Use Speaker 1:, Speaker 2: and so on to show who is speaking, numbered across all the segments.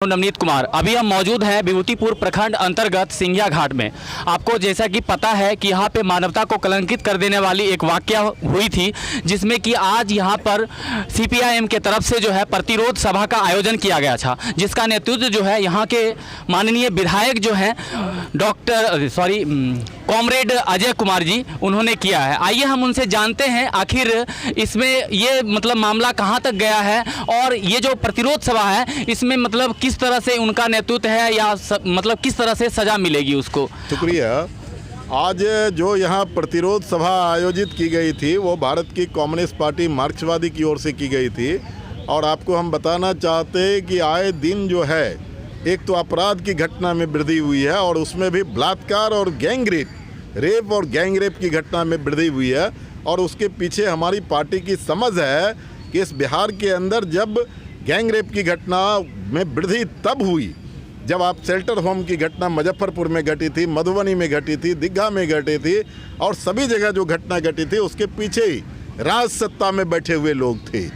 Speaker 1: नवनीत कुमार, अभी हम मौजूद हैं विभूतिपुर प्रखंड अंतर्गत सिंघिया घाट में। आपको जैसा कि पता है कि यहाँ पे मानवता को कलंकित कर देने वाली एक वाकया हुई थी, जिसमें कि आज यहाँ पर सीपीआईएम के तरफ से जो है प्रतिरोध सभा का आयोजन किया गया था, जिसका नेतृत्व जो है यहाँ के माननीय विधायक जो हैं कॉमरेड अजय कुमार जी उन्होंने किया है। आइए हम उनसे जानते हैं आखिर इसमें ये मामला कहाँ तक गया है और ये जो प्रतिरोध सभा है इसमें किस तरह से उनका नेतृत्व है या किस तरह से सजा मिलेगी उसको।
Speaker 2: शुक्रिया। आज जो यहाँ प्रतिरोध सभा आयोजित की गई थी वो भारत की कम्युनिस्ट पार्टी मार्क्सवादी की ओर से की गई थी और आपको हम बताना चाहते हैं कि आए दिन जो है एक तो अपराध की घटना में वृद्धि हुई है और उसमें भी बलात्कार और गैंग रेप और गैंग रेप की घटना में वृद्धि हुई है। और उसके पीछे हमारी पार्टी की समझ है कि इस बिहार के अंदर जब गैंग रेप की घटना में वृद्धि तब हुई जब आप शेल्टर होम की घटना मुजफ्फरपुर में घटी थी, मधुबनी में घटी थी, दीघा में घटी थी और सभी जगह जो घटना घटी थी उसके पीछे ही राज सत्ता में बैठे हुए लोग थे।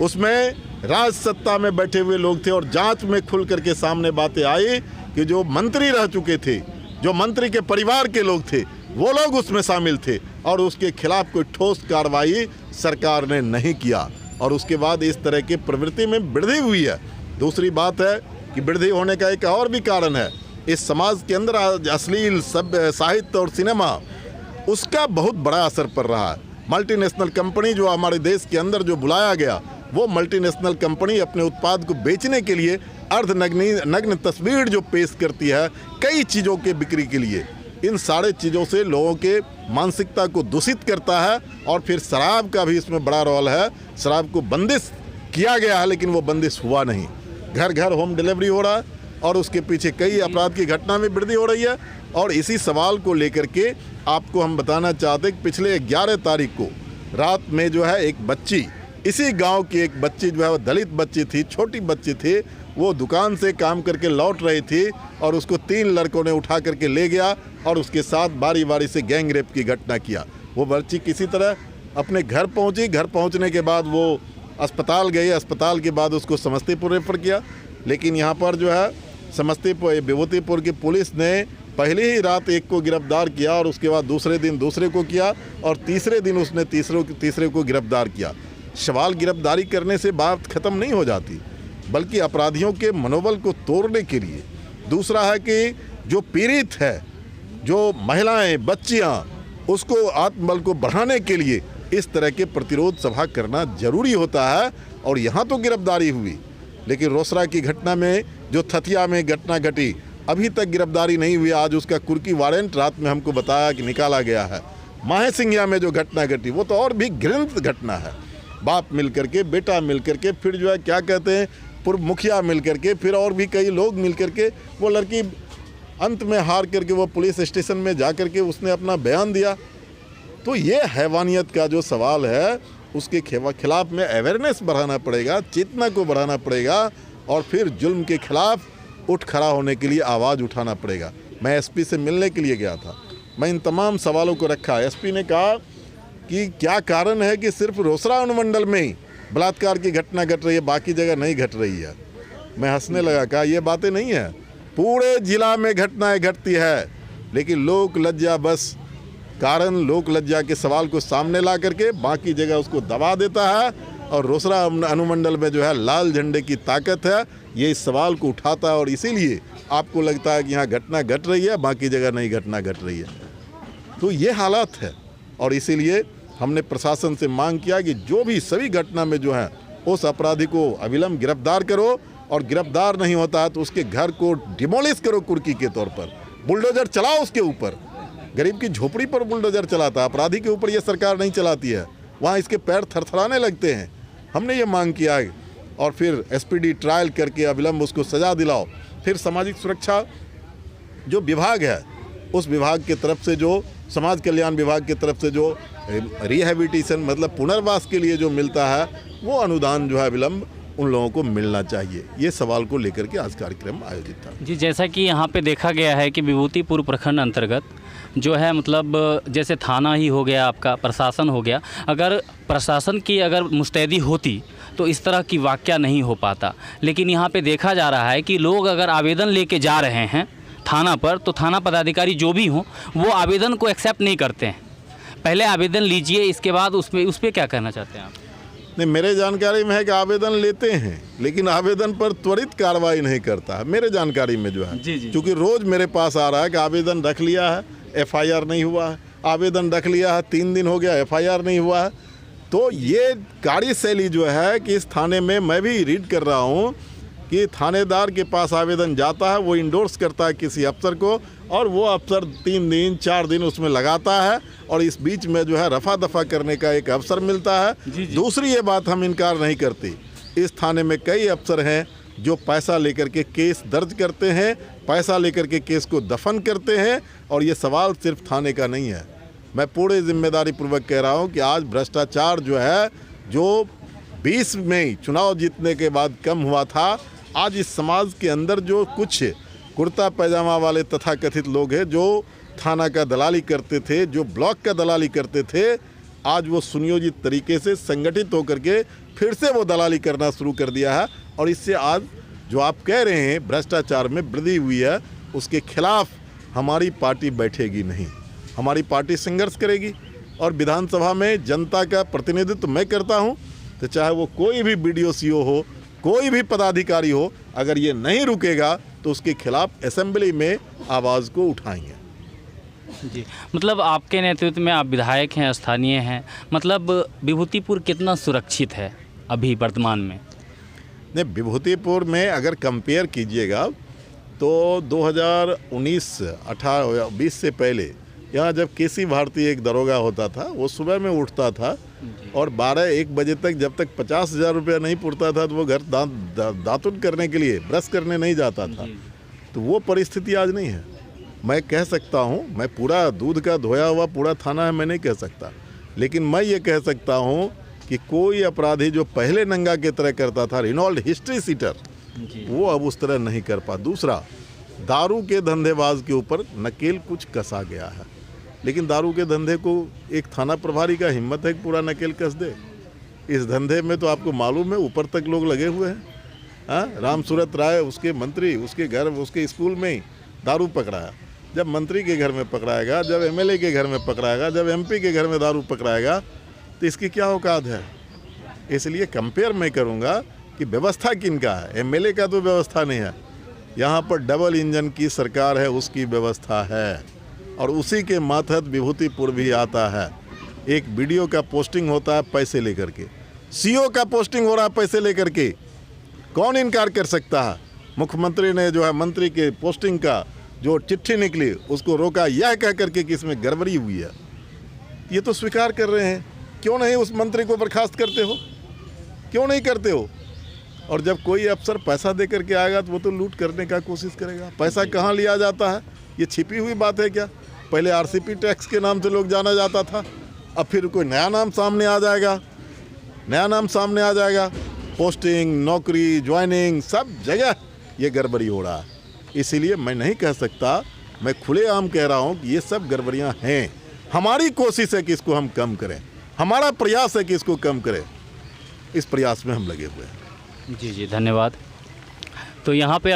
Speaker 2: उसमें राज सत्ता में बैठे हुए लोग थे और जांच में खुल करके सामने बातें आई कि जो मंत्री रह चुके थे, जो मंत्री के परिवार के लोग थे, वो लोग उसमें शामिल थे और उसके खिलाफ कोई ठोस कार्रवाई सरकार ने नहीं किया और उसके बाद इस तरह की प्रवृत्ति में वृद्धि हुई है। दूसरी बात है कि वृद्धि होने का एक और भी कारण है, इस समाज के अंदर अश्लील साहित्य और सिनेमा उसका बहुत बड़ा असर पड़ रहा है। मल्टीनेशनल कंपनी जो हमारे देश के अंदर जो बुलाया गया, वो मल्टीनेशनल कंपनी अपने उत्पाद को बेचने के लिए नग्न तस्वीर जो पेश करती है कई चीज़ों के बिक्री के लिए, इन सारे चीज़ों से लोगों के मानसिकता को दूषित करता है। और फिर शराब का भी इसमें बड़ा रोल है। शराब को बंदिश किया गया है लेकिन वो बंदिश हुआ नहीं, घर घर होम डिलीवरी हो रहा है और उसके पीछे कई अपराध की घटना में वृद्धि हो रही है। और इसी सवाल को लेकर के आपको हम बताना चाहते हैं कि पिछले 11 तारीख को रात में जो है एक बच्ची, इसी गांव की एक बच्ची जो है वो दलित बच्ची थी, छोटी बच्ची थी, वो दुकान से काम करके लौट रही थी और उसको 3 लड़कों ने उठा करके ले गया और उसके साथ बारी बारी से गैंग रेप की घटना किया। वो बच्ची किसी तरह अपने घर पहुंची, घर पहुंचने के बाद वो अस्पताल गई, अस्पताल के बाद उसको समस्तीपुर रेफर किया। लेकिन यहाँ पर जो है विभूतिपुर की पुलिस ने पहले ही रात एक को गिरफ्तार किया और उसके बाद दूसरे दिन दूसरे को किया और तीसरे दिन उसने तीसरे को गिरफ्तार किया। सवाल गिरफ्तारी करने से बात ख़त्म नहीं हो जाती, बल्कि अपराधियों के मनोबल को तोड़ने के लिए, दूसरा है कि जो पीड़ित है, जो महिलाएं, बच्चियां, उसको आत्मबल को बढ़ाने के लिए इस तरह के प्रतिरोध सभा करना जरूरी होता है। और यहाँ तो गिरफ्तारी हुई, लेकिन रोसड़ा की घटना में जो थथिया में घटना घटी अभी तक गिरफ्तारी नहीं हुई। आज उसका कुर्की वारंट रात में हमको बताया कि निकाला गया है। माहे सिंघिया में जो घटना घटी वो तो और भी घृणित घटना है। बाप मिल करके, बेटा मिल करके, फिर जो है क्या कहते हैं पूर्व मुखिया मिल करके, फिर और भी कई लोग मिल करके, वो लड़की अंत में हार करके वो पुलिस स्टेशन में जा करके उसने अपना बयान दिया। तो ये हैवानियत का जो सवाल है उसके खिलाफ में अवेयरनेस बढ़ाना पड़ेगा, चेतना को बढ़ाना पड़ेगा और फिर जुल्म के खिलाफ उठ खड़ा होने के लिए आवाज़ उठाना पड़ेगा। मैं एसपी से मिलने के लिए गया था, मैं इन तमाम सवालों को रखा। एसपी ने कहा कि क्या कारण है कि सिर्फ रोसड़ा अनुमंडल में ही बलात्कार की घटना घट रही है, बाकी जगह नहीं घट रही है। मैं हंसने लगा, कहा ये बातें नहीं है, पूरे जिला में घटनाएं घटती है, लेकिन लोक लज्जा बस कारण लोक लज्जा के सवाल को सामने ला करके बाकी जगह उसको दबा देता है। और रोसड़ा अनुमंडल में जो है लाल झंडे की ताकत है, ये इस सवाल को उठाता है और इसीलिए आपको लगता है कि यहाँ घटना घट रही है, बाकी जगह नहीं घटना घट रही है। तो ये हालात है और इसीलिए हमने प्रशासन से मांग किया कि जो भी सभी घटना में जो है उस अपराधी को अविलंब गिरफ्तार करो और गिरफ्तार नहीं होता है तो उसके घर को डिमोलिश करो, कुर्की के तौर पर बुलडोजर चलाओ उसके ऊपर। गरीब की झोपड़ी पर बुलडोजर चलाता है, अपराधी के ऊपर ये सरकार नहीं चलाती है, वहाँ इसके पैर थरथराने लगते हैं। हमने ये मांग किया है और फिर एसपीडी ट्रायल करके अविलंब उसको सजा दिलाओ। फिर सामाजिक सुरक्षा जो विभाग है उस विभाग की तरफ से, जो समाज कल्याण विभाग की तरफ से जो रिहैबिलिटेशन पुनर्वास के लिए जो मिलता है वो अनुदान जो है विलंब उन लोगों को मिलना चाहिए। ये सवाल को लेकर के आज कार्यक्रम आयोजित था।
Speaker 1: जी, जैसा कि यहाँ पे देखा गया है कि विभूतिपुर प्रखंड अंतर्गत जो है जैसे थाना ही हो गया, आपका प्रशासन हो गया, अगर प्रशासन की अगर मुस्तैदी होती तो इस तरह की वाकया नहीं हो पाता। लेकिन यहाँ पे देखा जा रहा है कि लोग अगर आवेदन लेके जा रहे हैं थाना पर, तो थाना पदाधिकारी जो भी हों वो आवेदन को एक्सेप्ट नहीं करते हैं। पहले आवेदन लीजिए, इसके बाद उस पर क्या कहना चाहते हैं आप?
Speaker 2: नहीं, मेरे जानकारी में है कि आवेदन लेते हैं, लेकिन आवेदन पर त्वरित कार्रवाई नहीं करता है मेरे जानकारी में जो है।
Speaker 1: जी।
Speaker 2: क्योंकि रोज़ मेरे पास आ रहा है कि आवेदन रख लिया है, एफआईआर नहीं हुआ है, आवेदन रख लिया है, 3 दिन हो गया, एफआईआर नहीं हुआ है। तो ये कार्यशैली जो है कि इस थाने में मैं भी रीड कर रहा हूँ कि थानेदार के पास आवेदन जाता है, वो इंडोर्स करता है किसी अफसर को, और वो अफसर 3 दिन 4 दिन उसमें लगाता है, और इस बीच में जो है रफा दफा करने का एक अवसर मिलता है। दूसरी ये बात हम इनकार नहीं करते, इस थाने में कई अफसर हैं जो पैसा लेकर के केस दर्ज करते हैं, पैसा लेकर के केस को दफन करते हैं। और ये सवाल सिर्फ थाने का नहीं है, मैं पूरे जिम्मेदारी पूर्वक कह रहा हूँ कि आज भ्रष्टाचार जो है, जो 20 में चुनाव जीतने के बाद कम हुआ था, आज इस समाज के अंदर जो कुछ कुर्ता पैजामा वाले तथाकथित लोग हैं जो थाना का दलाली करते थे, जो ब्लॉक का दलाली करते थे, आज वो सुनियोजित तरीके से संगठित होकर के फिर से वो दलाली करना शुरू कर दिया है। और इससे आज जो आप कह रहे हैं भ्रष्टाचार में वृद्धि हुई है, उसके खिलाफ हमारी पार्टी बैठेगी नहीं, हमारी पार्टी संघर्ष करेगी। और विधानसभा में जनता का प्रतिनिधित्व मैं करता हूँ, तो चाहे वो कोई भी BDO-CO हो, कोई भी पदाधिकारी हो, अगर ये नहीं रुकेगा तो उसके खिलाफ असेंबली में आवाज़ को उठाएंगे।
Speaker 1: जी, मतलब आपके नेतृत्व में आप विधायक हैं, स्थानीय हैं, मतलब विभूतिपुर कितना सुरक्षित है अभी वर्तमान में?
Speaker 2: नहीं, विभूतिपुर में अगर कंपेयर कीजिएगा तो 2019-18-20 से पहले यहाँ जब केसी भारती एक दरोगा होता था, वो सुबह में उठता था और 12-1 बजे तक, जब तक 50,000 रुपया नहीं पुरता था तो वो घर दातुन करने के लिए ब्रश करने नहीं जाता था। तो वो परिस्थिति आज नहीं है। मैं कह सकता हूँ, मैं पूरा दूध का धोया हुआ पूरा थाना है मैं नहीं कह सकता, लेकिन मैं ये कह सकता हूँ कि कोई अपराधी जो पहले नंगा के तरह करता था, रिनॉल्ड हिस्ट्री सीटर, वो अब उस तरह नहीं कर पा। दूसरा, दारू के धंधेबाज के ऊपर नकेल कुछ कसा गया है, लेकिन दारू के धंधे को एक थाना प्रभारी का हिम्मत है कि पूरा नकेल कस दे? इस धंधे में तो आपको मालूम है ऊपर तक लोग लगे हुए हैं। हाँ, राम सूरत राय उसके मंत्री, उसके घर, उसके स्कूल में ही दारू पकड़ाया। जब मंत्री के घर में पकड़ाएगा, जब MLA के घर में पकड़ाएगा, जब MP के घर में दारू पकड़ाएगा, तो इसकी क्या औकात है? इसलिए कंपेयर मैं करूँगा कि व्यवस्था किनका है। MLA का तो व्यवस्था नहीं है, यहाँ पर डबल इंजन की सरकार है, उसकी व्यवस्था है, और उसी के मातहत विभूतिपुर भी आता है। एक BDO का पोस्टिंग होता है पैसे लेकर के, CO का पोस्टिंग हो रहा है पैसे लेकर के, कौन इनकार कर सकता है? मुख्यमंत्री ने जो है मंत्री के पोस्टिंग का जो चिट्ठी निकली उसको रोका, यह कह करके कि इसमें गड़बड़ी हुई है। ये तो स्वीकार कर रहे हैं, क्यों नहीं उस मंत्री को बर्खास्त करते हो? क्यों नहीं करते हो? और जब कोई अफसर पैसा दे करके आएगा तो वो तो लूट करने का कोशिश करेगा। पैसा कहाँ लिया जाता है, ये छिपी हुई बात है क्या? पहले RCP टैक्स के नाम से लोग जाना जाता था, अब फिर कोई नया नाम सामने आ जाएगा, नया नाम सामने आ जाएगा। पोस्टिंग, नौकरी, ज्वाइनिंग, सब जगह ये गड़बड़ी हो रहा है। इसीलिए मैं नहीं कह सकता, मैं खुलेआम कह रहा हूँ कि ये सब गड़बड़ियाँ हैं। हमारी कोशिश है कि इसको हम कम करें, हमारा प्रयास है कि इसको कम करें। इस प्रयास में हम लगे हुए हैं।
Speaker 1: जी, धन्यवाद। तो यहाँ पे आप